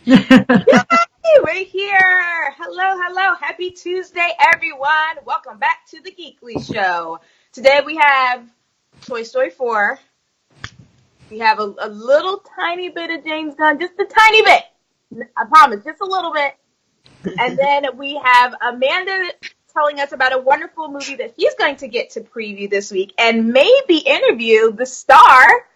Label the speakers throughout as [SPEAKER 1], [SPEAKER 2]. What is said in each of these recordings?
[SPEAKER 1] Yay, we're here. Hello. Happy Tuesday, everyone. Welcome back to the Geekly Show. Today we have Toy Story 4. We have a little tiny bit of James Gunn, just a tiny bit. I promise, just a little bit. And then we have Amanda telling us about a wonderful movie that he's going to get to preview this week and maybe interview the star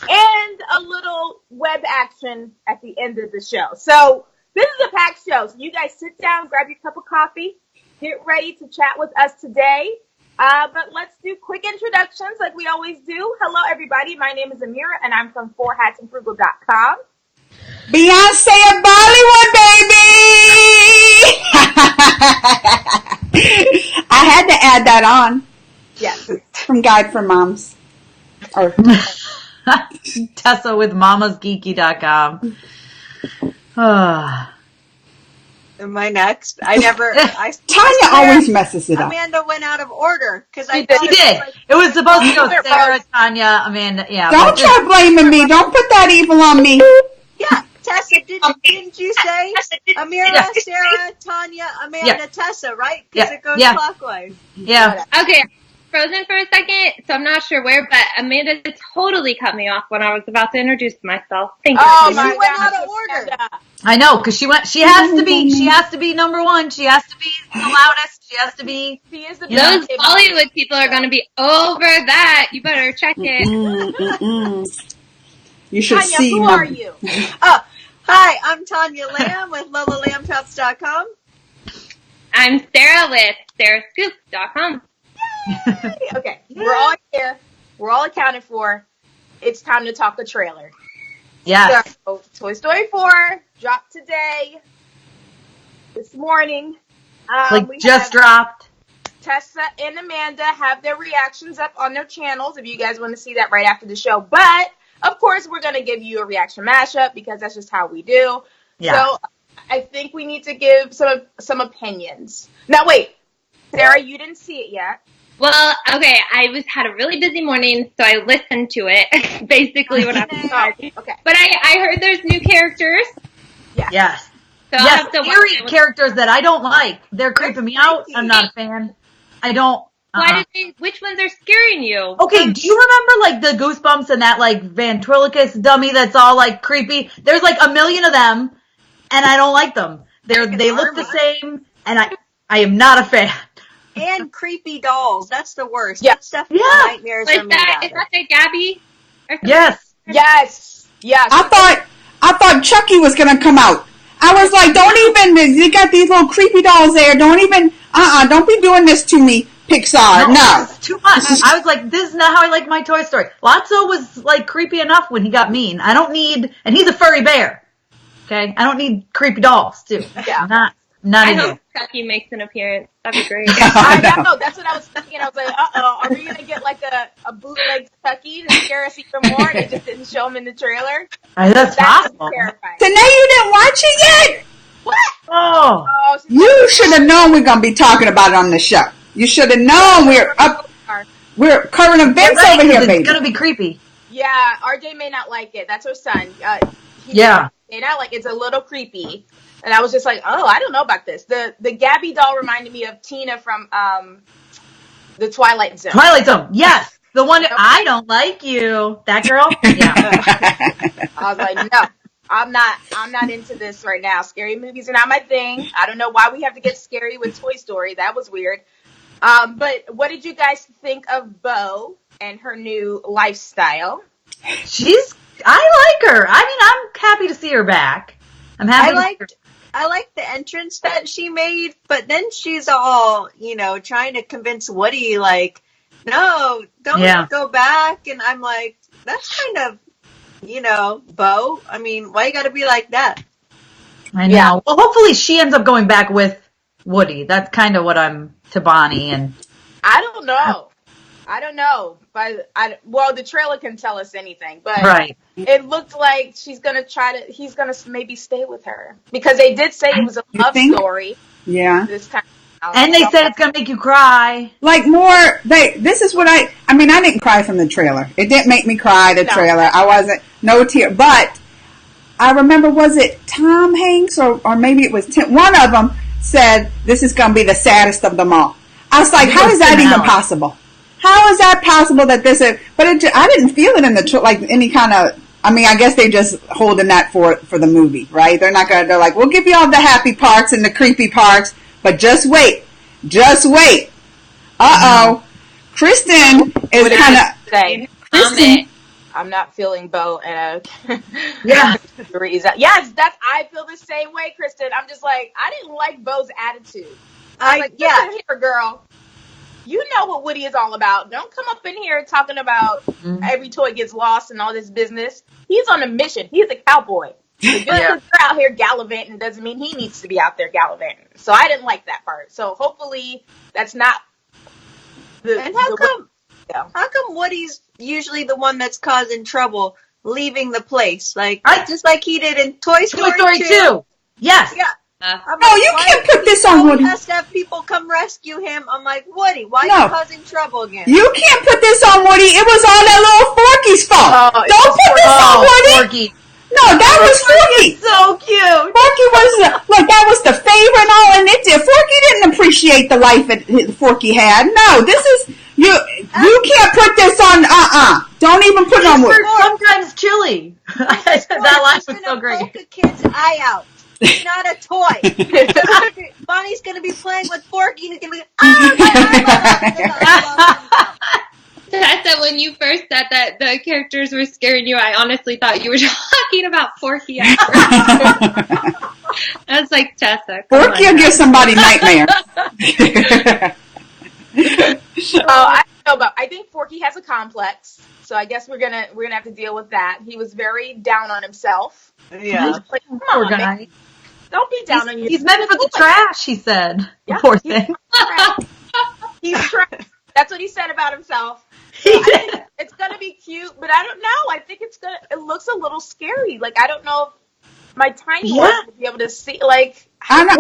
[SPEAKER 1] and a little web action at the end of the show. So this is a packed show. So you guys sit down, grab your cup of coffee, get ready to chat with us today. But let's do quick introductions like we always do. Hello, everybody. My name is Amira, and I'm from 4hatsandfrugal.com.
[SPEAKER 2] Beyonce of Bollywood, baby! I had to add that on.
[SPEAKER 1] Yes.
[SPEAKER 2] From Guide for Moms. Or
[SPEAKER 3] Tessa with mamasgeeky.com.
[SPEAKER 4] Am I next?
[SPEAKER 2] Tanya always messes it up.
[SPEAKER 4] Amanda went out of order because I
[SPEAKER 3] She did. It was supposed to go Sarah, Tanya, Amanda. Yeah.
[SPEAKER 2] Don't try blaming me. Don't put that evil on me.
[SPEAKER 4] Yeah, Tessa, didn't you say Amira, Sarah, Tanya, Amanda, Tessa, right? Because it goes clockwise.
[SPEAKER 3] Yeah.
[SPEAKER 5] Okay. Frozen for a second, so I'm not sure where, but Amanda totally cut me off when I was about to introduce myself. Thank you.
[SPEAKER 4] Oh, my went out of order.
[SPEAKER 3] I know, because she has to be number one. She has to be the loudest. She has to be.
[SPEAKER 1] She is the
[SPEAKER 5] Those Bollywood people are going to be over that. You better check it.
[SPEAKER 2] You should
[SPEAKER 1] Tanya,
[SPEAKER 2] see.
[SPEAKER 1] who are you?
[SPEAKER 4] Hi, I'm Tanya Lamb with LolaLambTops.com.
[SPEAKER 5] I'm Sarah with SarahScoop.com.
[SPEAKER 1] Okay, we're all here. We're all accounted for. It's time to talk a trailer.
[SPEAKER 3] Yeah.
[SPEAKER 1] So, Toy Story 4 dropped today, this morning.
[SPEAKER 3] We just dropped.
[SPEAKER 1] Tessa and Amanda have their reactions up on their channels if you guys want to see that right after the show. But, of course, we're going to give you a reaction mashup because that's just how we do. Yeah. So, I think we need to give some opinions. Now, wait. Sarah, you didn't see it yet.
[SPEAKER 5] Well, okay, I had a really busy morning, so I listened to it, basically what I was talking.
[SPEAKER 1] Okay.
[SPEAKER 5] But I heard there's new characters.
[SPEAKER 1] Yeah.
[SPEAKER 3] Yes.
[SPEAKER 5] So I'll have to
[SPEAKER 3] scary characters that I don't like. They're creeping me out. I'm not a fan. I don't.
[SPEAKER 5] Which ones are scaring you?
[SPEAKER 3] Okay, do you remember, the Goosebumps and that, ventriloquist dummy that's all, creepy? There's, a million of them, and I don't like them. They look the same, and I am not a fan.
[SPEAKER 4] And creepy dolls. That's the worst.
[SPEAKER 1] Yeah.
[SPEAKER 4] That stuff nightmares are made out of.
[SPEAKER 5] Is that the Gabby?
[SPEAKER 1] Yes.
[SPEAKER 2] I thought Chucky was going to come out. I was like, you got these little creepy dolls there. Don't be doing this to me, Pixar. No.
[SPEAKER 3] It's too much. I was like, this is not how I like my Toy Story. Lotso was, creepy enough when he got mean. I don't need, and he's a furry bear. Okay? I don't need creepy dolls, too.
[SPEAKER 1] Yeah.
[SPEAKER 3] Not
[SPEAKER 5] I
[SPEAKER 3] in
[SPEAKER 5] hope Chucky makes an appearance. That'd be great.
[SPEAKER 1] I know. That's what I was thinking. I was like, are we going to get a bootleg Chucky to scare us even more? They just didn't show him in the trailer.
[SPEAKER 3] That's possible.
[SPEAKER 1] Terrifying.
[SPEAKER 2] So now you didn't watch it yet?
[SPEAKER 1] What?
[SPEAKER 3] Oh.
[SPEAKER 2] You should have known we're going to be talking about it on the show. You should have known we're current events over here, baby.
[SPEAKER 3] It's going to be creepy.
[SPEAKER 1] Yeah, RJ may not like it. That's her son. He may not like it. It's a little creepy. And I was just like, I don't know about this. The Gabby doll reminded me of Tina from the Twilight Zone.
[SPEAKER 3] Twilight Zone, yes. The one I don't like you. That girl? Yeah.
[SPEAKER 1] I was like, no, I'm not into this right now. Scary movies are not my thing. I don't know why we have to get scary with Toy Story. That was weird. But what did you guys think of Bo and her new lifestyle?
[SPEAKER 3] I like her. I mean, I'm happy to see her back. I'm happy.
[SPEAKER 4] I like the entrance that she made, but then she's all, trying to convince Woody, no, don't go back. And I'm like, that's kind of, Bo. I mean, why you gotta be like that?
[SPEAKER 3] I know. Yeah. Well, hopefully she ends up going back with Woody. That's kind of what I'm to Bonnie. And
[SPEAKER 1] I don't know. But the trailer can tell us anything. But
[SPEAKER 3] right.
[SPEAKER 1] It looked like he's gonna maybe stay with her because they did say it was a love story.
[SPEAKER 2] Yeah.
[SPEAKER 1] This time.
[SPEAKER 3] And they said it's gonna make you cry.
[SPEAKER 2] This is what I didn't cry from the trailer. It didn't make me cry, the trailer. I wasn't, no tear. But I remember, was it Tom Hanks or maybe it was Tim? One of them said, this is going to be the saddest of them all. I was like, how is that even possible? How is that possible that this is, but I didn't feel it in the, like any kind of, I mean, I guess they just holding that for the movie, right? They're not going to, they're like, we'll give you all the happy parts and the creepy parts, but just wait. Just wait. Uh-oh. Kristen is kind of
[SPEAKER 1] saying,
[SPEAKER 2] Kristen.
[SPEAKER 1] I'm not feeling Bo and
[SPEAKER 3] Yeah.
[SPEAKER 1] yes, I feel the same way, Kristen. I'm just like, I didn't like Bo's attitude. I'm like, listen here, girl. You know what Woody is all about. Don't come up in here talking about every toy gets lost and all this business. He's on a mission. He's a cowboy. So just because you're out here gallivanting doesn't mean he needs to be out there gallivanting. So I didn't like that part. So hopefully that's not the.
[SPEAKER 4] And how come Woody's usually the one that's causing trouble, leaving the place, like just like he did in Toy Story 2?
[SPEAKER 3] Yes.
[SPEAKER 4] Yeah.
[SPEAKER 2] No, you can't put this on Woody.
[SPEAKER 4] He has to have people come rescue him. I'm like, Woody, why are you causing trouble again?
[SPEAKER 2] You can't put this on Woody. It was all that little Forky's fault. Don't put this on Woody.
[SPEAKER 3] Forky.
[SPEAKER 2] No, that was Forky.
[SPEAKER 3] So cute.
[SPEAKER 2] Forky was like that was the favor and all, and Forky didn't appreciate the life that Forky had. No, this is you. You can't put this on. Don't even put it on Woody.
[SPEAKER 3] Sometimes chilly. That line was so great.
[SPEAKER 4] Poke a kid's eye out. It's not a toy. Bonnie's going to be playing with Forky and he's going to be,
[SPEAKER 5] Tessa, when you first said that the characters were scaring you, I honestly thought you were talking about Forky at first. I was like, Tessa,
[SPEAKER 2] Forky will give somebody nightmares.
[SPEAKER 1] I don't know, but I think Forky has a complex, so I guess we're gonna have to deal with that. He was very down on himself.
[SPEAKER 4] Yeah.
[SPEAKER 1] Like,
[SPEAKER 3] Poor guy.
[SPEAKER 1] Man. Don't be down on yourself.
[SPEAKER 3] He's meant for the trash, he said.
[SPEAKER 1] Yeah,
[SPEAKER 3] Poor thing.
[SPEAKER 1] He's trash. That's what he said about himself. So I think it's gonna be cute, but I don't know. I think it looks a little scary. Like, I don't know if my tiny one will be able to see. Like,
[SPEAKER 3] my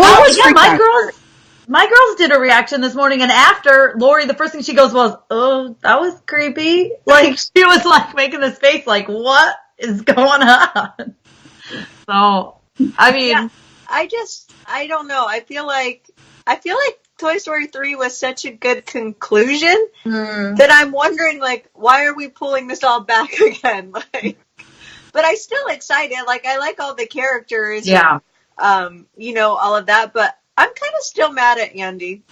[SPEAKER 3] girls did a reaction this morning, and after Lori, the first thing she goes was, "Oh, that was creepy." Like, she was like making this face, like, "What is going on?" So, I mean,
[SPEAKER 4] I don't know. I feel like Toy Story 3 was such a good conclusion that I'm wondering, like, why are we pulling this all back again? Like, but I'm still excited. Like, I like all the characters.
[SPEAKER 3] Yeah.
[SPEAKER 4] And, all of that, but I'm kind of still mad at Andy.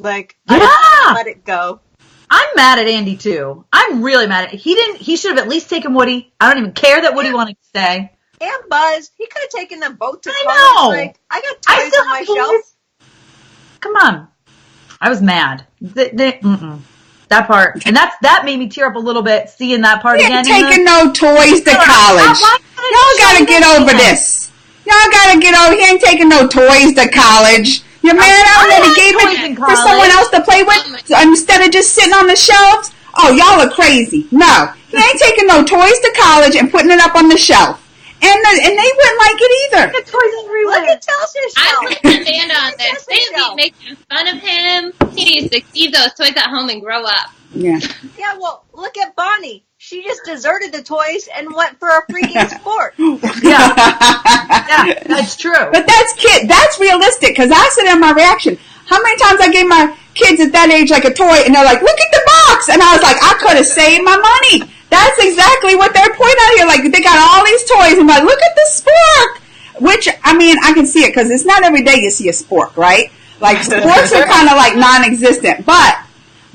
[SPEAKER 4] Like,
[SPEAKER 3] yeah.
[SPEAKER 4] I don't let it go.
[SPEAKER 3] I'm mad at Andy too. I'm really mad at him. He should have at least taken Woody. I don't even care that Woody wanted to stay.
[SPEAKER 4] And Buzz. He could have taken them both to college.
[SPEAKER 3] I know.
[SPEAKER 4] Like, I got toys on my shelf.
[SPEAKER 3] Come on. I was mad. That part. And that made me tear up a little bit seeing that part again.
[SPEAKER 2] Taking no toys to college. Y'all gotta get over this. Y'all gotta get over. He ain't taking no toys to college. Your man already gave it for someone else to play with instead of just sitting on the shelves. Oh, y'all are crazy. No, he ain't taking no toys to college and putting it up on the shelf. And they wouldn't like it either.
[SPEAKER 3] The toys everywhere.
[SPEAKER 4] Look at Chelsea's shelf.
[SPEAKER 5] I'm with Amanda on this. They be making fun of him. He needs to keep those toys at home and grow up.
[SPEAKER 2] Yeah.
[SPEAKER 4] Yeah, well, look at Bonnie. She just deserted the toys and went for a freaking sport.
[SPEAKER 3] Yeah, that's true.
[SPEAKER 2] But that's realistic, because I said in my reaction, how many times I gave my kids at that age like a toy, and they're like, look at the box, and I was like, I could have saved my money. That's exactly what they're pointing out here. Like, they got all these toys, and I'm like, look at the spork. Which, I mean, I can see it, because it's not every day you see a spork, right? Like, sporks are kind of like non-existent, but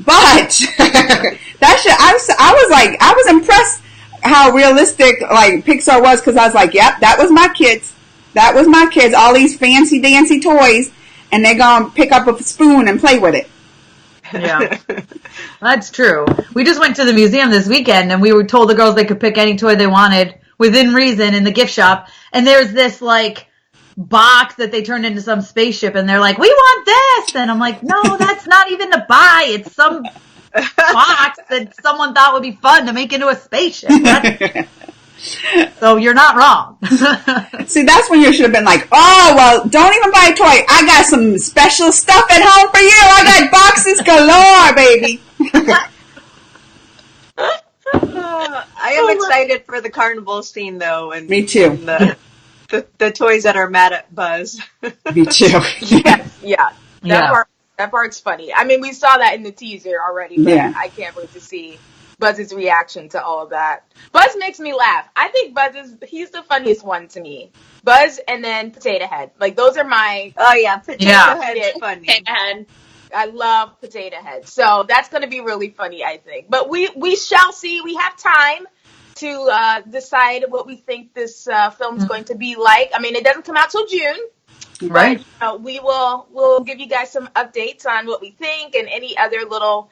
[SPEAKER 2] that shit, I was impressed how realistic, like, Pixar was, because I was like, yep, that was my kids. That was my kids. All these fancy dancy toys, and they're gonna pick up a spoon and play with it.
[SPEAKER 3] Yeah, that's true. We just went to the museum this weekend, and we were told the girls they could pick any toy they wanted within reason in the gift shop. And there's this like box that they turned into some spaceship, and they're like, "We want this," and I'm like, "No, that's not even to buy. It's some box that someone thought would be fun to make into a spaceship." So you're not wrong.
[SPEAKER 2] See, that's when you should have been like, oh, well, don't even buy a toy. I got some special stuff at home for you. I got boxes galore, baby.
[SPEAKER 4] I am excited for the carnival scene, though. And
[SPEAKER 2] me too.
[SPEAKER 4] the toys that are mad at Buzz.
[SPEAKER 2] Me too.
[SPEAKER 1] Yeah. That part's funny. I mean, we saw that in the teaser already, but I can't wait to see Buzz's reaction to all of that. Buzz makes me laugh. I think he's the funniest one to me. Buzz and then Potato Head. Like, those are my...
[SPEAKER 4] Oh, yeah. Potato Head is funny.
[SPEAKER 5] Potato Head.
[SPEAKER 1] I love Potato Head. So that's going to be really funny, I think. But we shall see. We have time to decide what we think this film is going to be like. I mean, it doesn't come out till June.
[SPEAKER 3] Right.
[SPEAKER 1] But, we'll give you guys some updates on what we think and any other little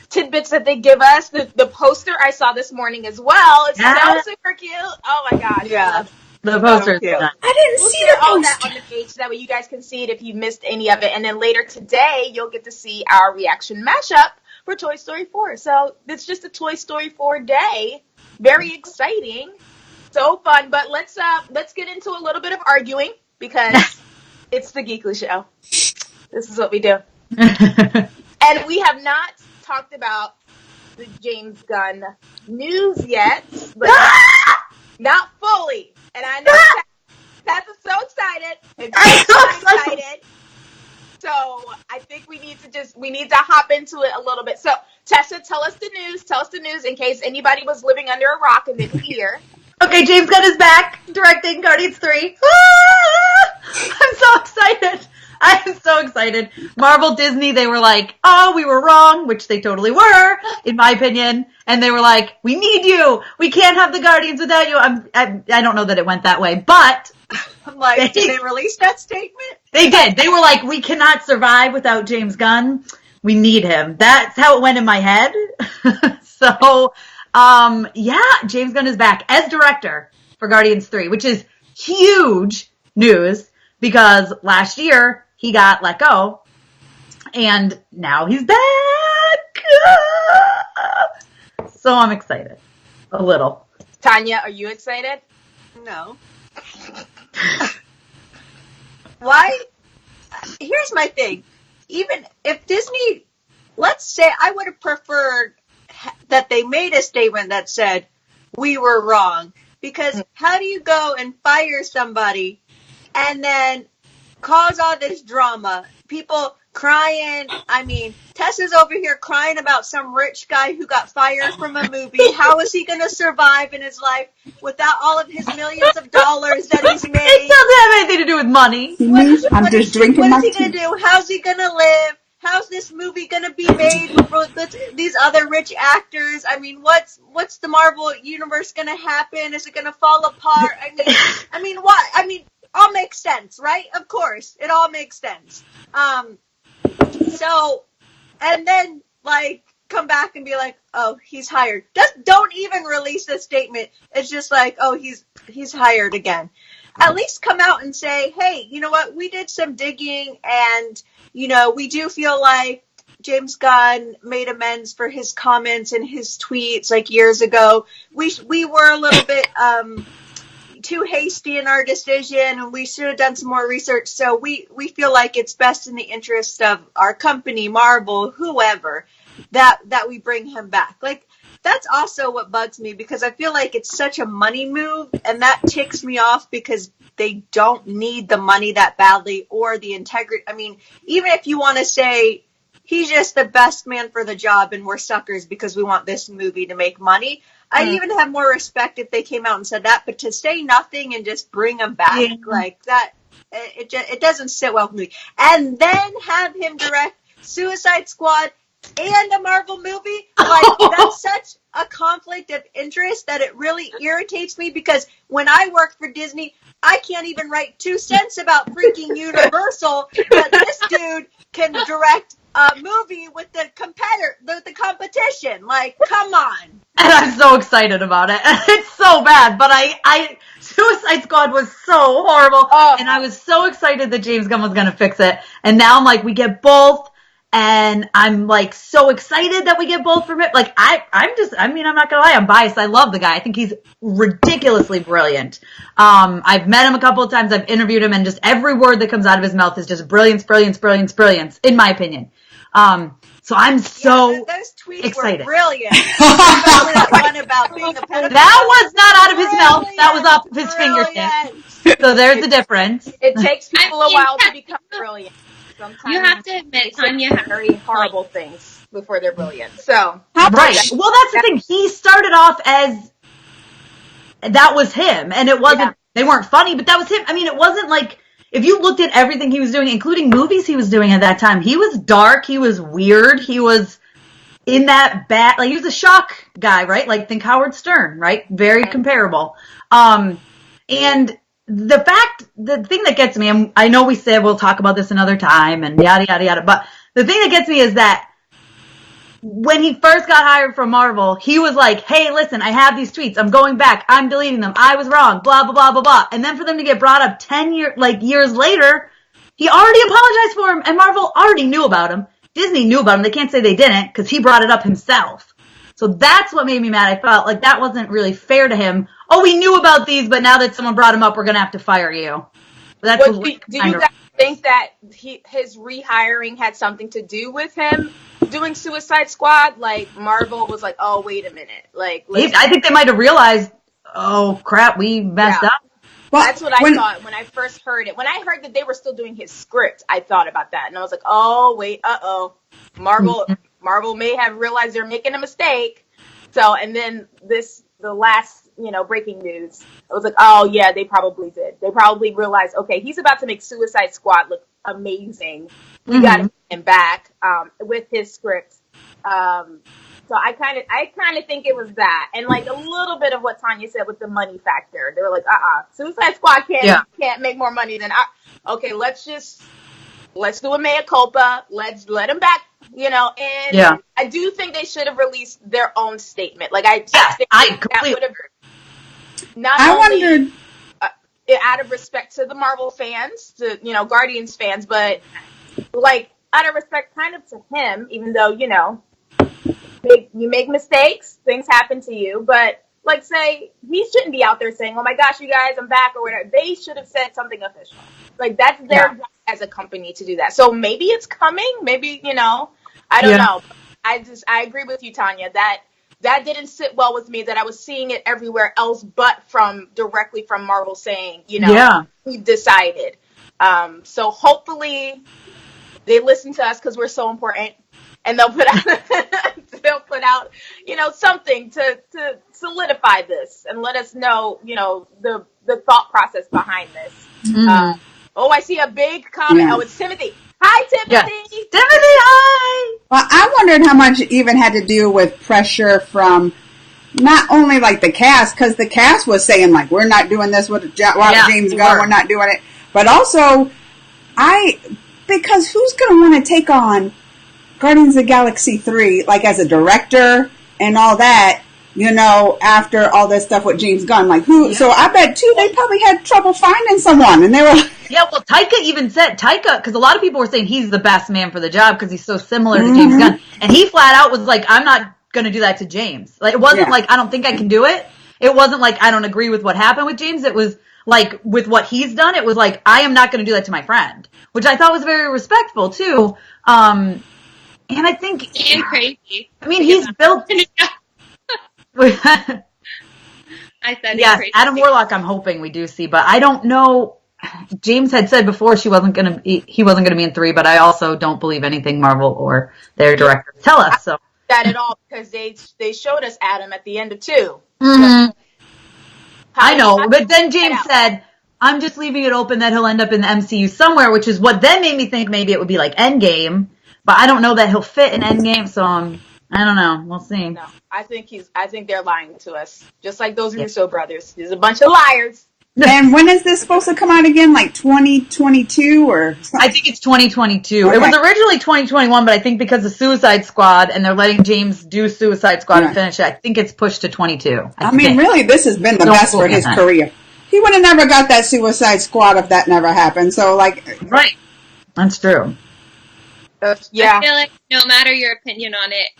[SPEAKER 1] tidbits that they give us. The poster I saw this morning as well. It's so super cute. Oh my gosh.
[SPEAKER 4] Yeah.
[SPEAKER 3] The poster.
[SPEAKER 2] I didn't see the
[SPEAKER 1] all
[SPEAKER 2] poster.
[SPEAKER 1] that on the page so that way you guys can see it if you missed any of it. And then later today, you'll get to see our reaction mashup for Toy Story 4. So it's just a Toy Story 4 day. Very exciting. So fun. But let's get into a little bit of arguing because it's the Geekly Show. This is what we do. And we have not talked about the James Gunn news yet, but not fully. And I know Tess is so excited. And I'm so excited. So I think we need to hop into it a little bit. So Tessa, tell us the news in case anybody was living under a rock and didn't hear.
[SPEAKER 3] Okay, James Gunn is back directing Guardians 3. I'm so excited. I am so excited. Marvel, Disney, they were like, oh, we were wrong, which they totally were, in my opinion. And they were like, we need you. We can't have the Guardians without you. I don't know that it went that way, but...
[SPEAKER 4] I'm like, did they release that statement?
[SPEAKER 3] They did. They were like, we cannot survive without James Gunn. We need him. That's how it went in my head. So, James Gunn is back as director for Guardians 3, which is huge news because last year he got let go and now he's back. So I'm excited. A little.
[SPEAKER 1] Tanya, are you excited?
[SPEAKER 4] No. Why? Here's my thing. Even if Disney, let's say I would have preferred that they made a statement that said, we were wrong. Because how do you go and fire somebody and then cause all this drama? People crying. I mean, Tessa's over here crying about some rich guy who got fired from a movie. How is he going to survive in his life without all of his millions of dollars that he's made?
[SPEAKER 3] It doesn't have anything to do with money.
[SPEAKER 2] I'm just drinking my tea.
[SPEAKER 4] What is he going to do? How's he going to live? How's this movie going to be made with these other rich actors? I mean, what's the Marvel universe going to happen? Is it going to fall apart? I mean, what? I mean, all makes sense, right? Of course, it all makes sense. So, and then like come back and be like, oh, he's hired. Just don't even release a statement. It's just like, oh, he's hired again. At least come out and say, hey, you know what? We did some digging and, you know, we do feel like James Gunn made amends for his comments and his tweets like years ago. We were a little bit too hasty in our decision and we should have done some more research. So we feel like it's best in the interest of our company, Marvel, whoever, that we bring him back. Like, that's also what bugs me because I feel like it's such a money move and that ticks me off because they don't need the money that badly or the integrity. I mean, even if you want to say he's just the best man for the job and we're suckers because we want this movie to make money, I'd even have more respect if they came out and said that. But to say nothing and just bring him back like that, it doesn't sit well with me. And then have him direct Suicide Squad and a Marvel movie, like, that's such a conflict of interest that it really irritates me because when I work for Disney, I can't even write 2 cents about freaking Universal, but this dude can direct a movie with the competition. Like, come on.
[SPEAKER 3] And I'm so excited about it. It's so bad, but I Suicide Squad was so horrible, and I was so excited that James Gunn was going to fix it, and now I'm like, we get both. And I'm like so excited that we get both from it. Like I'm not gonna lie, I'm biased. I love the guy. I think he's ridiculously brilliant. I've met him a couple of times. I've interviewed him and just every word that comes out of his mouth is just brilliance, brilliance, brilliance, brilliance, in my opinion. So I'm so
[SPEAKER 4] those tweets
[SPEAKER 3] excited.
[SPEAKER 4] Were brilliant. That one about being a pedophile.
[SPEAKER 3] That was not out of his mouth. That was off of his fingertips. So there's the difference.
[SPEAKER 1] It takes people a while to become brilliant. Sometimes
[SPEAKER 5] you have to admit, Tanya has
[SPEAKER 1] very horrible things before they're brilliant. So
[SPEAKER 3] right. Well, that's the thing. He started off as that was him, and it wasn't. They weren't funny, but that was him. I mean, it wasn't like if you looked at everything he was doing, including movies he was doing at that time. He was dark. He was weird. He was in that bad. Like he was a shock guy, right? Like think Howard Stern, right? Very comparable. And the thing that gets me, and I know we said we'll talk about this another time and yada, yada, yada, but the thing that gets me is that when he first got hired from Marvel, he was like, hey, listen, I have these tweets. I'm going back. I'm deleting them. I was wrong. Blah, blah, blah, blah, blah. And then for them to get brought up 10 years later, he already apologized for him and Marvel already knew about him. Disney knew about him. They can't say they didn't because he brought it up himself. So that's what made me mad. I felt like that wasn't really fair to him. Oh, we knew about these, but now that someone brought him up, we're going to have to fire you. That's
[SPEAKER 1] do you guys think that his rehiring had something to do with him doing Suicide Squad? Like Marvel was like, oh, wait a minute. Like,
[SPEAKER 3] I think they might have realized, oh crap, we messed up.
[SPEAKER 1] Well, that's what I thought when I first heard it. When I heard that they were still doing his script, I thought about that. And I was like, oh, wait, Marvel may have realized they're making a mistake. So, and then the last, breaking news, I was like, oh, yeah, they probably did. They probably realized, okay, he's about to make Suicide Squad look amazing. We got to get him back with his script. So I kind of think it was that, and like a little bit of what Tanya said with the money factor. They were like, Suicide Squad can't make more money than okay. Let's do a mea culpa. Let's let him back, And I do think they should have released their own statement. Like I think that would have wondered out of respect to the Marvel fans, to Guardians fans, but like out of respect kind of to him, even though you make mistakes, things happen to you, but like say he shouldn't be out there saying, oh my gosh, you guys, I'm back or whatever. They should have said something official. Like that's their job as a company to do that. So maybe it's coming, maybe, I don't know. I agree with you, Tanya, that didn't sit well with me, that I was seeing it everywhere else but directly from Marvel saying, we decided. So hopefully they listen to us because we're so important. And they'll put out, something to solidify this and let us know, the thought process behind this. I see a big comment. Yeah. Oh, it's Timothy. Hi, Timothy.
[SPEAKER 3] Yeah. Timothy, hi.
[SPEAKER 2] Well, I wondered how much it even had to do with pressure from not only like the cast, because the cast was saying like, we're not doing this with James Gunn, we're not doing it, but also because who's going to want to take on Guardians of the Galaxy 3, like as a director and all that, after all this stuff with James Gunn, like who? Yeah. So I bet too, they probably had trouble finding someone, and they were.
[SPEAKER 3] Yeah, well, Taika even said because a lot of people were saying he's the best man for the job because he's so similar to James Gunn, and he flat out was like, I'm not going to do that to James. Like it wasn't like I don't think I can do it. It wasn't like I don't agree with what happened with James. It was like with what he's done. It was like I am not going to do that to my friend, which I thought was very respectful too. And I think
[SPEAKER 5] and crazy.
[SPEAKER 3] I mean, he's built.
[SPEAKER 5] I said
[SPEAKER 3] yes, Adam Warlock. I'm hoping we do see, but I don't know. James had said before he wasn't going to be in 3, but I also don't believe anything Marvel or their directors tell us. So
[SPEAKER 1] that at all because they showed us Adam at the end of 2.
[SPEAKER 3] Mm-hmm. I know, but then James said, "I'm just leaving it open that he'll end up in the MCU somewhere," which is what then made me think maybe it would be like Endgame. But I don't know that he'll fit in Endgame, so I don't know. We'll see.
[SPEAKER 1] No, I think they're lying to us, just like those Russo brothers. There's a bunch of liars.
[SPEAKER 2] And when is this supposed to come out again? Like 2022 or something?
[SPEAKER 3] I think it's 2022. Okay. It was originally 2021, but I think because of Suicide Squad and they're letting James do Suicide Squad and finish it, I think it's pushed to 22.
[SPEAKER 2] I mean, really, this has been the best for his career. He would have never got that Suicide Squad if that never happened. So,
[SPEAKER 3] right. That's true.
[SPEAKER 5] I feel like no matter your opinion on it,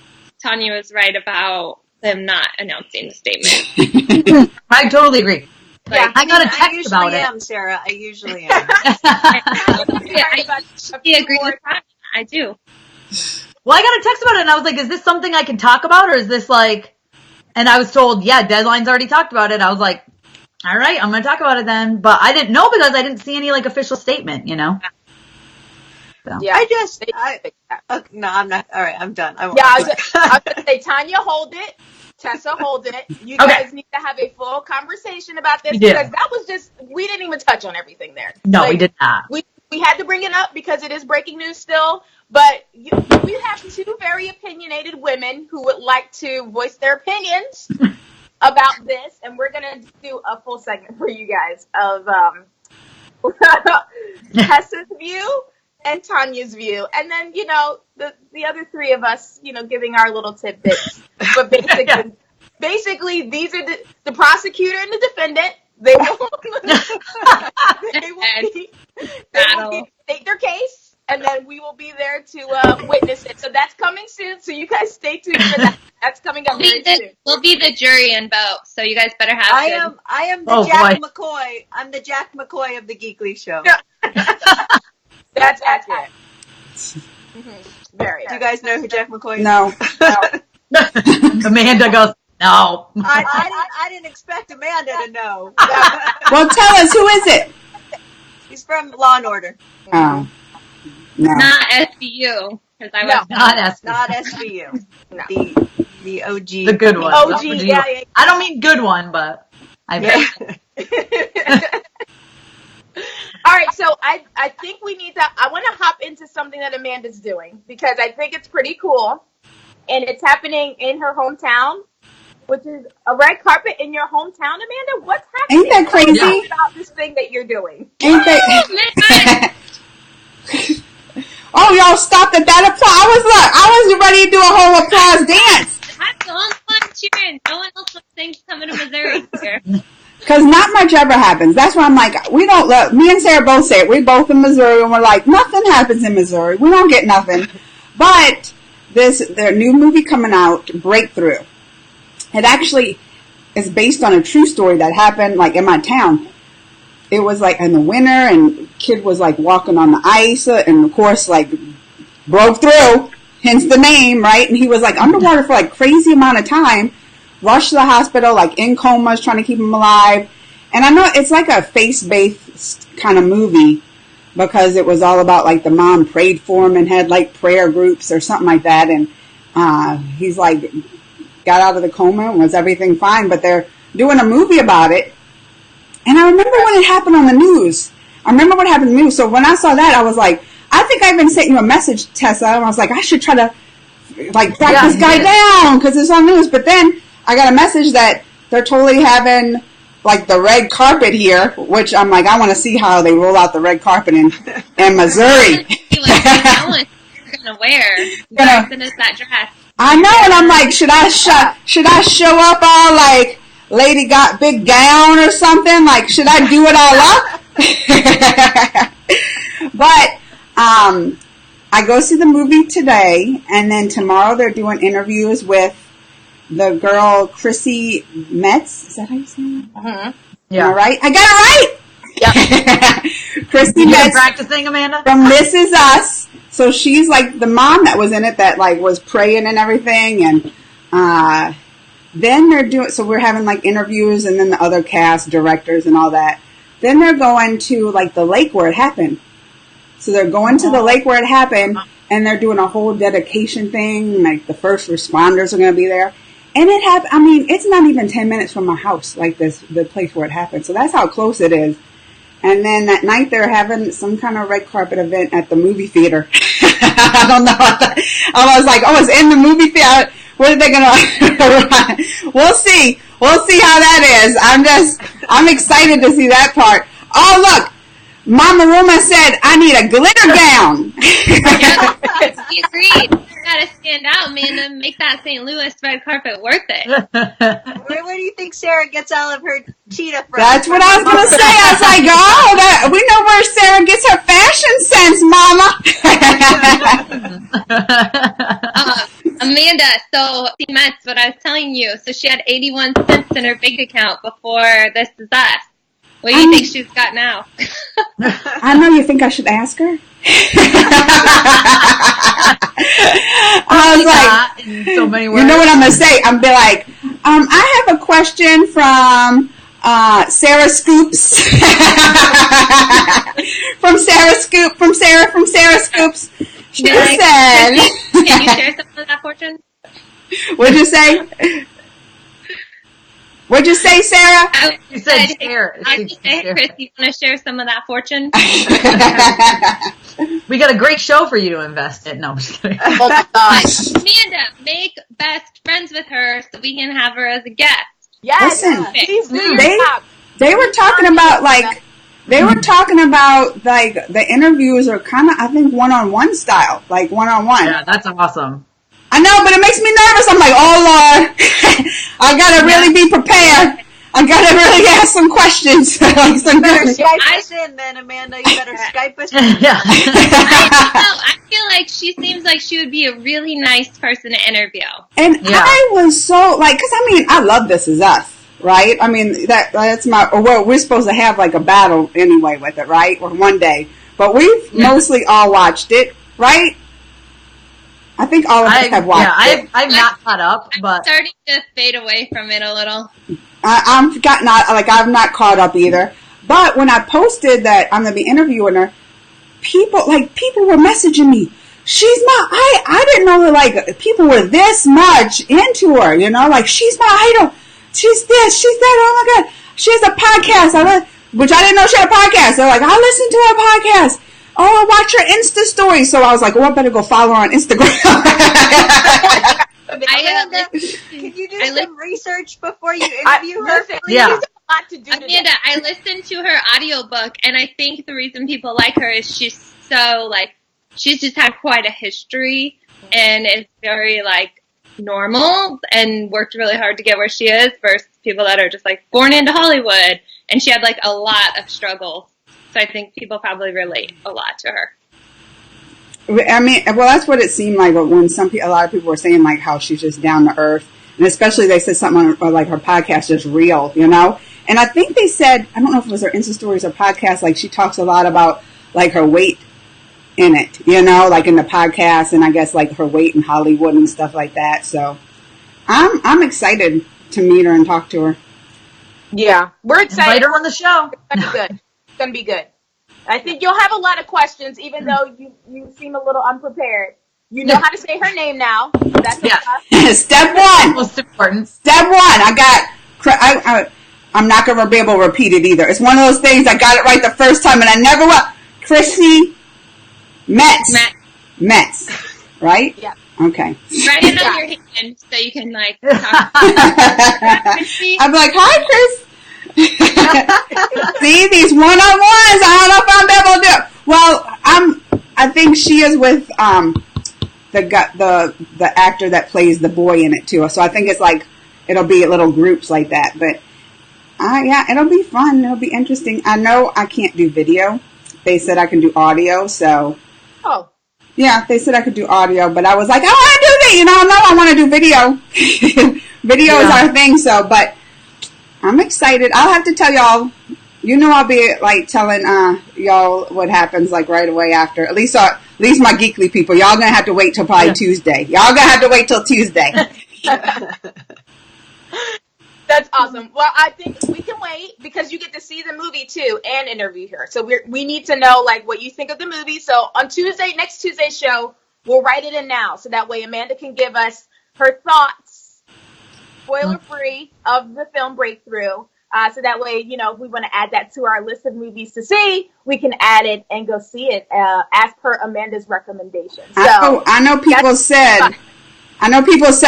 [SPEAKER 5] Tanya was right about them not announcing the statement.
[SPEAKER 3] I totally agree. I got a text about
[SPEAKER 4] it. Sarah, I usually am.
[SPEAKER 5] I agree with that. I do.
[SPEAKER 3] Well, I got a text about it, and I was like, is this something I can talk about, or is this like... And I was told, deadline's already talked about it. I was like, All right, I'm going to talk about it then. But I didn't know because I didn't see any like official statement, you know. So.
[SPEAKER 1] Yeah,
[SPEAKER 4] no, I'm not. All right, I'm done.
[SPEAKER 1] I was gonna say, Tanya, hold it. Tessa, hold it. You guys need to have a full conversation about this because that was we didn't even touch on everything there.
[SPEAKER 3] No, we did not.
[SPEAKER 1] We had to bring it up because it is breaking news still, but we have two very opinionated women who would like to voice their opinions about this, and we're going to do a full segment for you guys of Tessa's view and Tanya's view, and then, the other three of us, giving our little tidbits. But basically, these are the prosecutor and the defendant. They will state their case, and then we will be there to witness it. So that's coming soon. So you guys stay tuned for that. That's coming up very soon.
[SPEAKER 5] We'll be the jury and vote. So you guys better have.
[SPEAKER 4] I am the Jack McCoy. I'm the Jack McCoy of the Geekly show.
[SPEAKER 1] That's accurate. Mm-hmm. Very.
[SPEAKER 4] Do you guys know who Jack McCoy is?
[SPEAKER 2] No.
[SPEAKER 3] Amanda goes, no.
[SPEAKER 4] I didn't expect Amanda to know.
[SPEAKER 2] Well, tell us, who is it?
[SPEAKER 4] He's from Law and Order.
[SPEAKER 2] Oh. No.
[SPEAKER 5] Not SVU.
[SPEAKER 3] Not
[SPEAKER 4] SVU. No. The OG.
[SPEAKER 3] The good one.
[SPEAKER 1] OG, yeah.
[SPEAKER 3] I don't mean good one, but I bet.
[SPEAKER 1] All right, so I think I want to hop into something that Amanda's doing because I think it's pretty cool. And it's happening in her hometown, which is a red carpet in your hometown, Amanda. What's happening?
[SPEAKER 2] Ain't that crazy?
[SPEAKER 1] Tell me about this thing that you're doing.
[SPEAKER 2] Ain't that? Oh, y'all stopped at that applause. I was ready to do a whole applause dance.
[SPEAKER 5] I'm the only one cheering. No one else thinks coming to Missouri here.
[SPEAKER 2] Because not much ever happens. That's why I'm like, we don't look. Me and Sarah both say it. We're both in Missouri, and we're like, nothing happens in Missouri. We don't get nothing. But their new movie coming out, Breakthrough. It actually is based on a true story that happened like in my town. It was like in the winter, and kid was like walking on the ice, and of course like broke through, hence the name, right? And he was like underwater for like crazy amount of time. Rushed to the hospital, like in comas, trying to keep him alive. And I know it's like a faith-based kind of movie because it was all about like the mom prayed for him and had like prayer groups or something like that. And he's like got out of the coma and was everything fine. But they're doing a movie about it. And I remember when it happened on the news. So when I saw that, I was like, I think I even sent you a message, Tessa. And I was like, I should try to like track this guy down because it's on news. But then I got a message that they're totally having like the red carpet here, which I'm like, I want to see how they roll out the red carpet in Missouri.
[SPEAKER 5] You're gonna wear that dress.
[SPEAKER 2] I know, and I'm like, should I show up all like Lady Got Big Gown or something? Like, should I do it all up? But I go see the movie today, and then tomorrow they're doing interviews with the girl, Chrissy Metz. Is that how you say it?
[SPEAKER 1] Uh-huh.
[SPEAKER 2] Yeah. Am I right? I got it right! Yep. Chrissy Metz.
[SPEAKER 3] Practicing, Amanda?
[SPEAKER 2] From This Is Us. So she's like the mom that was in it that like was praying and everything. And then they're doing, so we're having like interviews and then the other cast, directors and all that. Then they're going to like the lake where it happened. So they're going to the lake where it happened and they're doing a whole dedication thing. Like the first responders are going to be there. And it happened, I mean, it's not even 10 minutes from my house, like the place where it happened. So that's how close it is. And then that night they're having some kind of red carpet event at the movie theater. I don't know. I was like, it's in the movie theater. What are they going to We'll see. We'll see how that is. I'm excited to see that part. Oh, look. Mama Roma said, I need a glitter gown.
[SPEAKER 5] We agreed. You gotta stand out, Amanda. Make that St. Louis red carpet worth it.
[SPEAKER 4] Where do you think Sarah gets all of her cheetah from?
[SPEAKER 2] That's what I was going to say. I was like, we know where Sarah gets her fashion sense, Mama.
[SPEAKER 5] Amanda, so Metz, what I was telling you. So she had 81 cents in her bank account before This Is Us. What do you think she's got now?
[SPEAKER 2] I know, you think I should ask her? I was like,
[SPEAKER 3] in so many words.
[SPEAKER 2] You know what I'm going to say? I'm be like, I have a question from Sarah Scoops from Sarah Scoops. She said,
[SPEAKER 5] "Can you share some of that fortune?"
[SPEAKER 2] What'd you say? What'd you say, Sarah?
[SPEAKER 3] You said share.
[SPEAKER 5] I just say, Chris, you want to share some of that fortune?
[SPEAKER 3] We got a great show for you to invest in. No, I'm just kidding.
[SPEAKER 1] Oh my gosh.
[SPEAKER 5] Amanda, make best friends with her so we can have her as a guest.
[SPEAKER 1] Yes.
[SPEAKER 2] Listen,
[SPEAKER 1] Please do your job.
[SPEAKER 2] they were talking about like the interviews are kind of, I think, one-on-one style, like one-on-one.
[SPEAKER 3] Yeah, that's awesome.
[SPEAKER 2] I know, but it makes me nervous. I'm like, oh Lord, I gotta really be prepared. I gotta really ask some questions.
[SPEAKER 4] You better Skype us in then, Amanda. You better Skype us in.
[SPEAKER 3] Yeah.
[SPEAKER 5] I feel like she seems like she would be a really nice person to interview.
[SPEAKER 2] And I was so like, because I mean, I love This Is Us, right? I mean, that's we're supposed to have like a battle anyway with it, right? Or one day, but we've mostly all watched it, right? I think all of us have watched it.
[SPEAKER 3] I've not caught up, but
[SPEAKER 5] I'm starting to fade away from it a little.
[SPEAKER 2] I'm not caught up either. But when I posted that I'm gonna be interviewing her, people were messaging me. She's not. I didn't know that like people were this much into her. You know, like she's my idol. She's this. She's that. Oh my god. She has a podcast. Which I didn't know she had a podcast. They're like, I listened to her podcast. Oh, I watch her Insta story. So I was like, oh, I better go follow her on Instagram.
[SPEAKER 4] Can you do some research before you interview her?
[SPEAKER 3] Yeah.
[SPEAKER 5] Amanda, I listened to her audiobook, and I think the reason people like her is she's so, like, she's just had quite a history, and is very, like, normal, and worked really hard to get where she is, versus people that are just, like, born into Hollywood, and she had, like, a lot of struggles. So I think people probably relate a lot to her.
[SPEAKER 2] I mean, well, that's what it seemed like when a lot of people were saying, like, how she's just down to earth. And especially they said something like her podcast is real, you know? And I think they said, I don't know if it was her Insta stories or podcast, like she talks a lot about, like, her weight in it, you know, like in the podcast, and I guess, like, her weight in Hollywood and stuff like that. So I'm excited to meet her and talk to her.
[SPEAKER 1] Yeah, we're excited.
[SPEAKER 3] Invite her on the show.
[SPEAKER 1] It's gonna be good. It's gonna be good. I think you'll have a lot of questions, even though you seem a little unprepared. You know how to say her name now. That's
[SPEAKER 2] Step one.
[SPEAKER 3] Most important.
[SPEAKER 2] Step one. I'm not going to be able to repeat it either. It's one of those things, I got it right the first time, and I never will. Chrissy Metz. Right?
[SPEAKER 1] Yeah.
[SPEAKER 2] Okay.
[SPEAKER 5] Write it on your hand so you can, like, talk.
[SPEAKER 2] I'm like, hi, Chris. See, these one-on-ones, I don't know if I'll be able to do it. Well, I think she is with the actor that plays the boy in it too. So I think it's like it'll be little groups like that. But yeah, it'll be fun. It'll be interesting. I know I can't do video. They said I can do audio. So yeah, they said I could do audio. But I was like, I want to do that. You know, no, I want to do video. Video is our thing. So, but I'm excited. I'll have to tell y'all. You know, I'll be like telling y'all what happens like right away after. At least my Geekly people. Y'all gonna have to wait till probably Tuesday. Y'all gonna have to wait till Tuesday.
[SPEAKER 1] That's awesome. Well, I think we can wait because you get to see the movie too and interview her. So we need to know like what you think of the movie. So on next Tuesday's show, we'll write it in now so that way Amanda can give us her thoughts, spoiler free, of the film Breakthrough. So that way, you know, if we want to add that to our list of movies to see, we can add it and go see it as per Amanda's recommendation. So
[SPEAKER 2] I know people said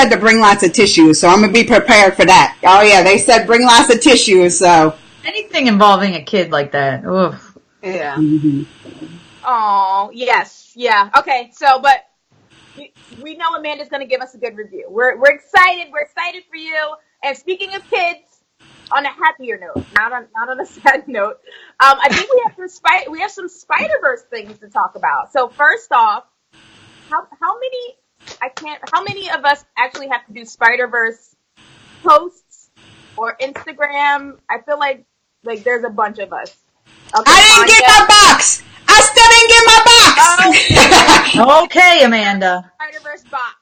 [SPEAKER 2] to bring lots of tissues, so I'm gonna be prepared for that. Oh yeah, they said bring lots of tissues. So
[SPEAKER 3] anything involving a kid like that, oof.
[SPEAKER 4] Yeah.
[SPEAKER 2] Mm-hmm.
[SPEAKER 1] Oh yes, yeah. Okay, so but we know Amanda's gonna give us a good review. We're excited. We're excited for you. And speaking of kids. On a happier note, not on a sad note. I think we have some Spider-Verse things to talk about. So first off, how many of us actually have to do Spider-Verse posts or Instagram? I feel like there's a bunch of us. Okay,
[SPEAKER 2] I didn't get my box. I still didn't get my box.
[SPEAKER 3] Okay, Amanda.
[SPEAKER 1] Spider-Verse box.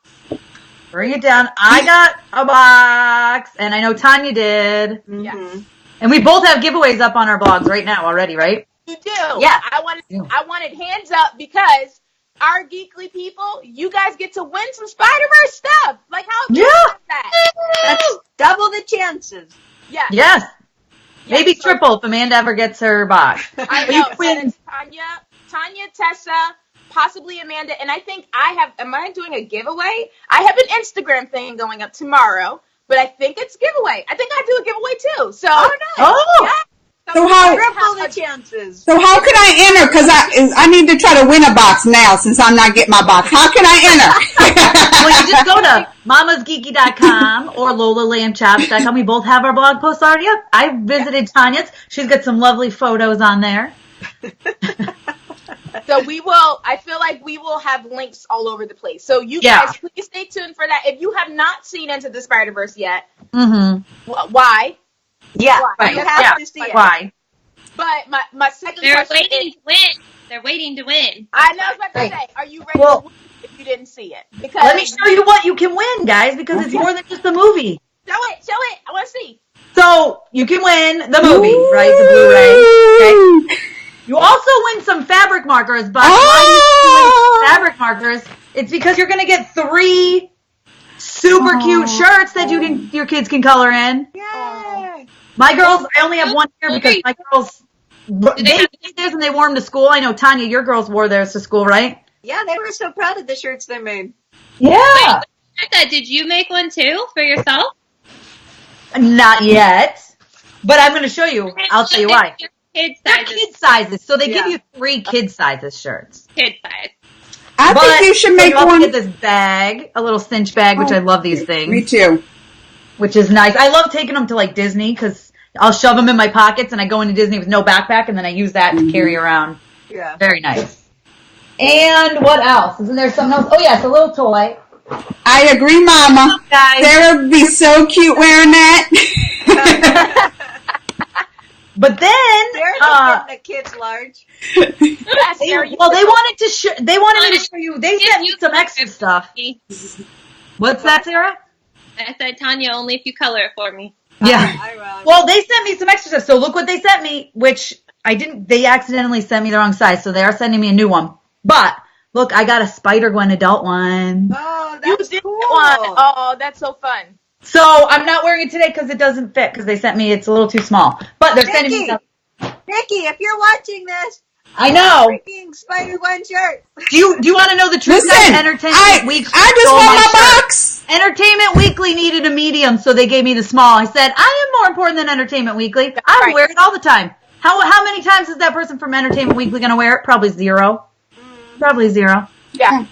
[SPEAKER 3] Bring it down. I got a box, and I know Tanya did.
[SPEAKER 1] Yes.
[SPEAKER 3] And we both have giveaways up on our blogs right now already, right?
[SPEAKER 1] You do.
[SPEAKER 4] Yeah.
[SPEAKER 1] I wanted hands up because our Geekly people, you guys get to win some Spider-Verse stuff. Like, how cool is that?
[SPEAKER 4] That's double the chances.
[SPEAKER 1] Yeah.
[SPEAKER 3] Yes. Maybe
[SPEAKER 1] so,
[SPEAKER 3] triple if Amanda ever gets her box.
[SPEAKER 1] I know. So it's Tanya, Tessa, possibly Amanda, and I think am I doing a giveaway? I have an Instagram thing going up tomorrow, but I think it's giveaway. I think I do a giveaway too. So,
[SPEAKER 3] Oh.
[SPEAKER 1] Yeah.
[SPEAKER 2] So how?
[SPEAKER 4] Triple the chances.
[SPEAKER 2] So how can I enter? Because I need to try to win a box now since I'm not getting my box. How can I enter?
[SPEAKER 3] Well, you just go to mamasgeeky.com or lolalambchops.com. We both have our blog posts already up. I visited Tanya's. She's got some lovely photos on there.
[SPEAKER 1] So I feel like we will have links all over the place. So you guys, please stay tuned for that. If you have not seen Into the Spider-Verse yet, why?
[SPEAKER 4] Yeah,
[SPEAKER 3] Right.
[SPEAKER 4] you have to see it.
[SPEAKER 3] Why?
[SPEAKER 1] But my second
[SPEAKER 5] They're
[SPEAKER 1] question
[SPEAKER 5] waiting
[SPEAKER 1] is,
[SPEAKER 5] to win. They're waiting to win.
[SPEAKER 1] I know I was about to say, are you ready
[SPEAKER 3] Well,
[SPEAKER 1] to win if you didn't see it? Because
[SPEAKER 3] Let me show you what you can win, guys, because it's more than just a movie.
[SPEAKER 1] Show it. I want to see.
[SPEAKER 3] So you can win the movie, right? The Blu-ray. Okay. You also win some fabric markers, but why do you win fabric markers? It's because you're going to get 3 super cute shirts that your kids can color in.
[SPEAKER 4] Yay!
[SPEAKER 3] My girls, I only have one here because my girls, they made theirs and they wore them to school. I know, Tanya, your girls wore theirs to school, right?
[SPEAKER 4] Yeah, they were so proud of the shirts they made.
[SPEAKER 3] Yeah.
[SPEAKER 5] Wait, did you make one too for yourself?
[SPEAKER 3] Not yet, but I'm going to show you. I'll tell you why.
[SPEAKER 5] Kid
[SPEAKER 3] They're
[SPEAKER 5] sizes.
[SPEAKER 3] kid sizes, so they give you 3 kid sizes shirts.
[SPEAKER 5] Kid size.
[SPEAKER 2] I think you should make
[SPEAKER 3] you
[SPEAKER 2] one.
[SPEAKER 3] Get this bag, a little cinch bag, which I love these things.
[SPEAKER 2] Me too.
[SPEAKER 3] Which is nice. I love taking them to like Disney because I'll shove them in my pockets and I go into Disney with no backpack and then I use that to carry around.
[SPEAKER 4] Yeah.
[SPEAKER 3] Very nice. And what else? Isn't there something else? Oh yeah, it's a little toy.
[SPEAKER 2] I agree, Mama.
[SPEAKER 3] Guys.
[SPEAKER 2] Sarah would be so cute wearing that.
[SPEAKER 3] But then,
[SPEAKER 4] They're getting the kids large.
[SPEAKER 3] they wanted to they wanted me to show you. They sent me some extra stuff. What's that, Sarah?
[SPEAKER 5] I said, Tanya, only if you color it for me.
[SPEAKER 3] Yeah. Well, they sent me some extra stuff. So look what they sent me, which I didn't. They accidentally sent me the wrong size, so they are sending me a new one. But look, I got a Spider-Gwen adult one.
[SPEAKER 4] Oh, that's cool.
[SPEAKER 1] Oh, that's so fun.
[SPEAKER 3] So I'm not wearing it today because it doesn't fit because they sent me it's a little too small. But they're sending me some.
[SPEAKER 4] Nikki, if you're watching this,
[SPEAKER 3] I know.
[SPEAKER 4] Freaking Spider-Gwen shirt.
[SPEAKER 3] Do you want to know the truth?
[SPEAKER 2] Listen,
[SPEAKER 3] Entertainment Weekly.
[SPEAKER 2] I just want my box.
[SPEAKER 3] Entertainment Weekly needed a medium, so they gave me the small. I said, I am more important than Entertainment Weekly. I wear it all the time. How many times is that person from Entertainment Weekly going to wear it? Probably 0. Probably 0.
[SPEAKER 1] Yeah.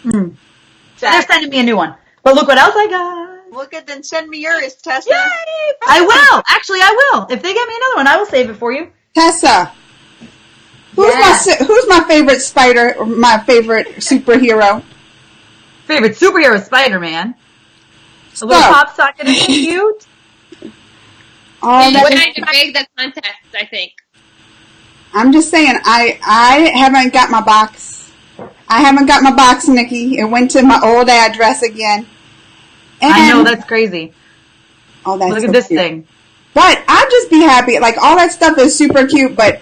[SPEAKER 3] So they're sending me a new one. But look what else I got.
[SPEAKER 4] Look at then send me yours, Tessa.
[SPEAKER 3] Yay! I will. Actually, I will. If they get me another one, I will save it for you.
[SPEAKER 2] Tessa, who's my favorite spider? Or my favorite superhero?
[SPEAKER 3] Favorite superhero, Spider-Man. A little pop socket is cute.
[SPEAKER 2] Oh,
[SPEAKER 5] You tried to rig the contest, I think.
[SPEAKER 2] I'm just saying, I haven't got my box. I haven't got my box, Nikki. It went to my old address again. And,
[SPEAKER 3] I know, that's crazy.
[SPEAKER 2] Oh, that's
[SPEAKER 3] Look
[SPEAKER 2] so
[SPEAKER 3] at this
[SPEAKER 2] cute.
[SPEAKER 3] thing.
[SPEAKER 2] But I'd just be happy. Like, all that stuff is super cute, but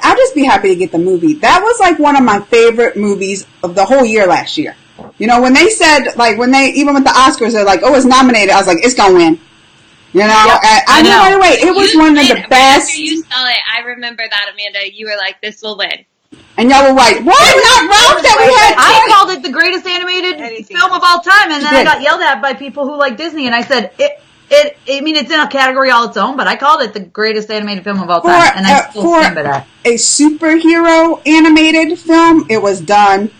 [SPEAKER 2] I'd just be happy to get the movie. That was, like, one of my favorite movies of the whole year last year. You know, when they said, like, even with the Oscars, they're like, oh, it's nominated. I was like, it's gonna win. You know? I knew right away. It was one of the best.
[SPEAKER 5] After you saw it, I remember that, Amanda. You were like, this will win.
[SPEAKER 2] And y'all were like, what? Not Ralph that we had.
[SPEAKER 3] I called it the greatest animated film of all time, and then I got yelled at by people who like Disney, and I said, I mean, it's in a category all its own, but I called it the greatest animated film of all time, and I still stand by that.
[SPEAKER 2] A superhero animated film, it was done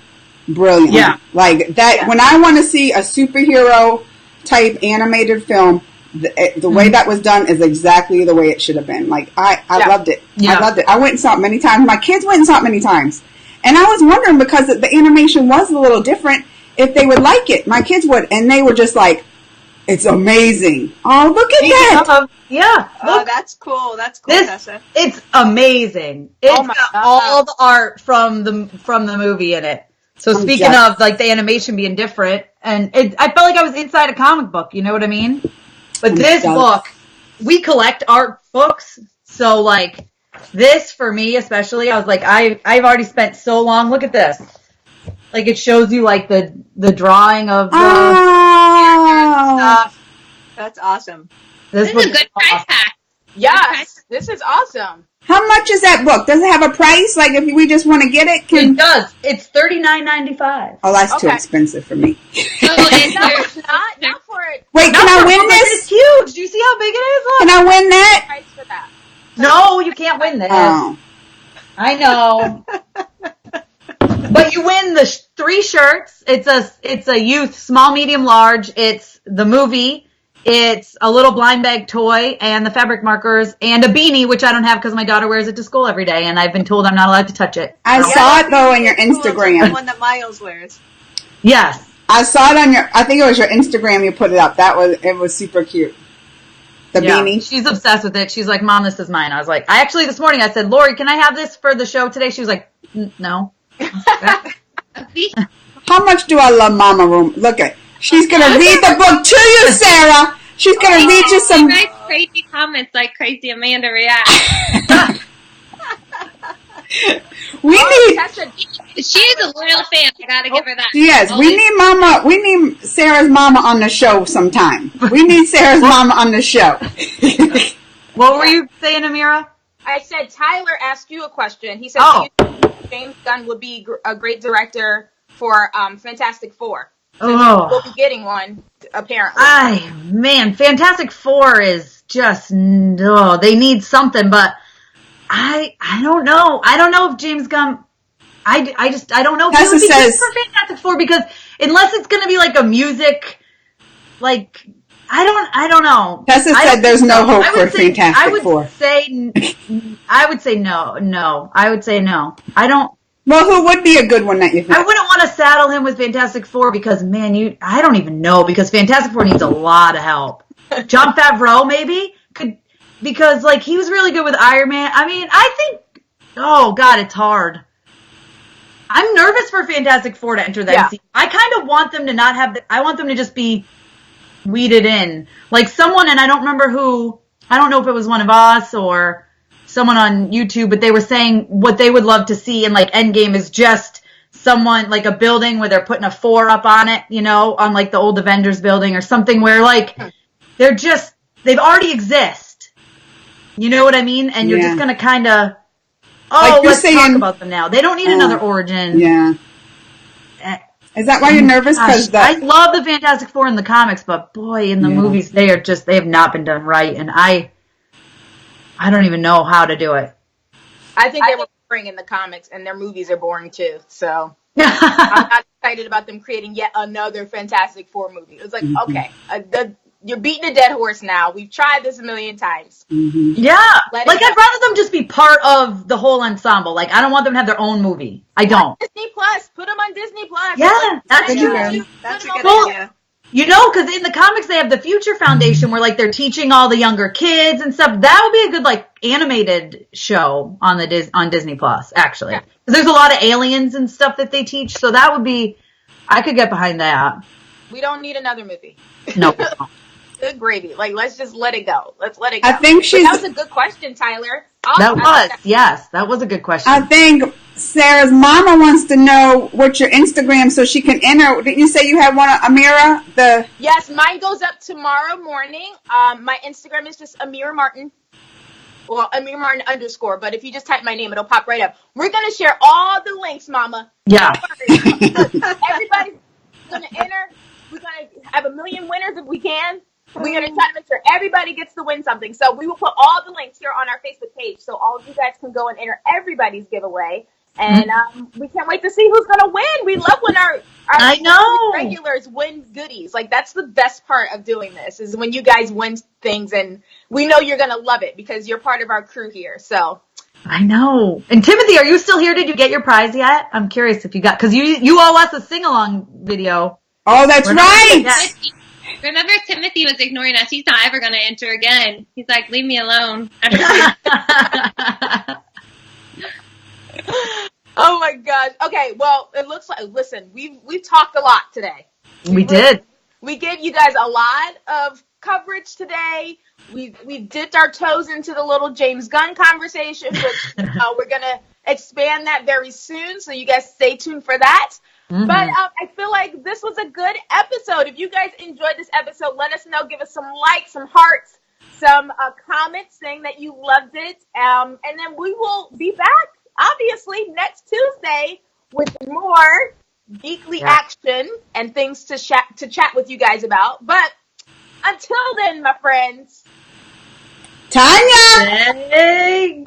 [SPEAKER 2] brilliantly.
[SPEAKER 3] Yeah.
[SPEAKER 2] Like, that, when I want to see a superhero type animated film, the way that was done is exactly the way it should have been. Like, I loved it.
[SPEAKER 3] Yeah.
[SPEAKER 2] I loved it. I went and saw it many times. My kids went and saw it many times. And I was wondering, because the animation was a little different, if they would like it. My kids would. And they were just like, it's amazing. Oh, look at that.
[SPEAKER 3] Yeah.
[SPEAKER 4] Oh, that's cool. That's cool, Tessa.
[SPEAKER 3] It's amazing. It's got all the art from the movie in it. So speaking of, like, the animation being different, and I felt like I was inside a comic book, you know what I mean? But this book, we collect art books. So, like, this, for me especially, I was like, I've already spent so long. Look at this. Like, it shows you, like, the drawing of the
[SPEAKER 4] stuff. That's awesome.
[SPEAKER 5] This is a good price tag.
[SPEAKER 1] Yes, this is awesome.
[SPEAKER 2] How much is that book? Does it have a price? Like, if we just want to get it?
[SPEAKER 3] It does. It's $39.95.
[SPEAKER 2] Oh, that's too expensive for me.
[SPEAKER 5] Oh, it's
[SPEAKER 1] Not for it.
[SPEAKER 2] Wait, can I win this?
[SPEAKER 3] It's huge. Do you see how big it is? Look.
[SPEAKER 2] Can I win that?
[SPEAKER 1] Price for that.
[SPEAKER 3] No, you can't win this.
[SPEAKER 2] Oh.
[SPEAKER 3] I know. But you win the 3 shirts. It's a youth, small, medium, large. It's the movie. It's a little blind bag toy and the fabric markers and a beanie, which I don't have because my daughter wears it to school every day, and I've been told I'm not allowed to touch it.
[SPEAKER 2] I saw it, though, on your Instagram.
[SPEAKER 4] The one that Miles wears.
[SPEAKER 3] Yes.
[SPEAKER 2] I saw it on I think it was your Instagram you put it up. It was super cute. The beanie.
[SPEAKER 3] She's obsessed with it. She's like, Mom, this is mine. I was like, this morning I said, Lori, can I have this for the show today? She was like, no.
[SPEAKER 2] How much do I love Mama Room? Look at, she's going to read the book to you, Sarah. She's going to read you some.
[SPEAKER 5] She writes crazy comments like Crazy Amanda reacts. She's a loyal fan. I gotta give her that.
[SPEAKER 2] Yes, we need Sarah's mama on the show sometime. We need Sarah's mama on the show.
[SPEAKER 3] What were you saying, Amira?
[SPEAKER 1] I said Tyler asked you a question. He said James Gunn would be a great director for Fantastic Four. So we'll be getting one, apparently.
[SPEAKER 3] Fantastic Four is just, they need something, but I don't know. I don't know if James Gunn, I don't know if he would be good for Fantastic Four, because unless it's going to be like a music, like, I don't know.
[SPEAKER 2] Tessa said there's no hope for Fantastic Four.
[SPEAKER 3] I would say no. I would say no. I don't.
[SPEAKER 2] Well, who would be a good one that you think?
[SPEAKER 3] I wouldn't want to saddle him with Fantastic Four because, man, I don't even know, because Fantastic Four needs a lot of help. Jon Favreau, maybe? Because, like, he was really good with Iron Man. I mean, I think, oh, God, it's hard. I'm nervous for Fantastic Four to enter that MCU. I kind of want them to not have, I want them to just be weeded in. Like someone, and I don't remember who, I don't know if it was one of us or someone on YouTube, but they were saying what they would love to see in like Endgame is just someone, like a building where they're putting a 4 up on it, you know, on like the old Avengers building or something where like they've already exist. You know what I mean? And you're just going to kind of, let's talk about them now. They don't need another origin.
[SPEAKER 2] Yeah. Is that why you're nervous?
[SPEAKER 3] I love the Fantastic Four in the comics, but boy, in the movies, they have not been done right. And I don't even know how to do it.
[SPEAKER 1] I think they were boring in the comics, and their movies are boring too. So I'm not excited about them creating yet another Fantastic Four movie. It was like, okay, you're beating a dead horse now. We've tried this a million times.
[SPEAKER 3] Mm-hmm. Yeah. Like, I'd rather them just be part of the whole ensemble. Like, I don't want them to have their own movie. I don't.
[SPEAKER 1] Disney Plus. Put them on Disney Plus.
[SPEAKER 3] Yeah,
[SPEAKER 4] that's a good idea.
[SPEAKER 3] You know, because in the comics they have the Future Foundation where, like, they're teaching all the younger kids and stuff. That would be a good, like, animated show on on Disney Plus, actually. Because there's a lot of aliens and stuff that they teach, so that would be, I could get behind that.
[SPEAKER 1] We don't need another movie.
[SPEAKER 3] No.
[SPEAKER 1] Good gravy. Like, let's just let it go. Let's let it go.
[SPEAKER 2] I think that
[SPEAKER 1] was a good question, Tyler.
[SPEAKER 3] That was a good question.
[SPEAKER 2] I think Sarah's mama wants to know what's your Instagram so she can enter. Didn't you say you had one, Amira?
[SPEAKER 1] Yes, mine goes up tomorrow morning. My Instagram is just Amira Martin. Well, Amira Martin _ but if you just type my name, it'll pop right up. We're going to share all the links, Mama.
[SPEAKER 3] Yeah.
[SPEAKER 1] Everybody's going to enter. We're going to have 1 million winners if we can. We're going to try to make sure everybody gets to win something. So we will put all the links here on our Facebook page so all of you guys can go and enter everybody's giveaway. And we can't wait to see who's going to win. We love when our regulars win goodies. Like, that's the best part of doing this is when you guys win things. And we know you're going to love it because you're part of our crew here. So
[SPEAKER 3] I know. And Timothy, are you still here? Did you get your prize yet? I'm curious if you got, because you owe us a sing-along video.
[SPEAKER 2] Oh, that's right.
[SPEAKER 5] Remember, Timothy was ignoring us. He's not ever going to enter again. He's like, leave me alone.
[SPEAKER 1] Oh my gosh. Okay, well, it looks like, listen, we've talked a lot today.
[SPEAKER 3] We did.
[SPEAKER 1] We gave you guys a lot of coverage today. We dipped our toes into the little James Gunn conversation, which we're gonna expand that very soon. So you guys stay tuned for that. Mm-hmm. But I feel like this was a good episode. If you guys enjoyed this episode, let us know. Give us some likes, some hearts, some comments saying that you loved it. And then we will be back, obviously, next Tuesday with more Geekly action and things to chat with you guys about. But until then, my friends.
[SPEAKER 2] Tanya!
[SPEAKER 3] Hey.